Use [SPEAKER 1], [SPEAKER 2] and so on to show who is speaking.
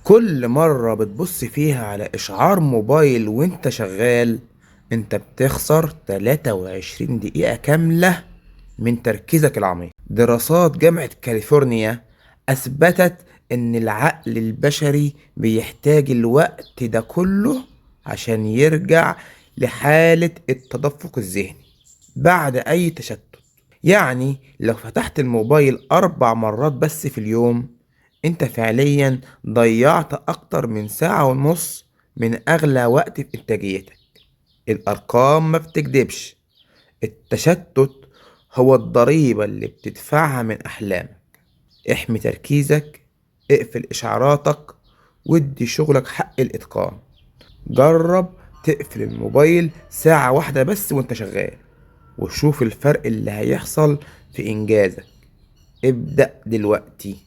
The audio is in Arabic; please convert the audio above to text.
[SPEAKER 1] كل مرة بتبص فيها على إشعار موبايل وانت شغال، انت بتخسر 23 دقيقة كاملة من تركيزك العميق. دراسات جامعة كاليفورنيا أثبتت إن العقل البشري بيحتاج الوقت ده كله عشان يرجع لحالة التدفق الذهني بعد أي تشتت. يعني لو فتحت الموبايل 4 مرات بس في اليوم، انت فعليا ضيعت أكتر من ساعة ونص من أغلى وقت في إنتاجيتك. الأرقام ما بتكدبش. التشتت هو الضريبة اللي بتدفعها من أحلامك. احمي تركيزك، اقفل إشعاراتك، وادي شغلك حق الإتقان. جرب تقفل الموبايل ساعة واحدة بس وانت شغال، وشوف الفرق اللي هيحصل في إنجازك. ابدأ دلوقتي.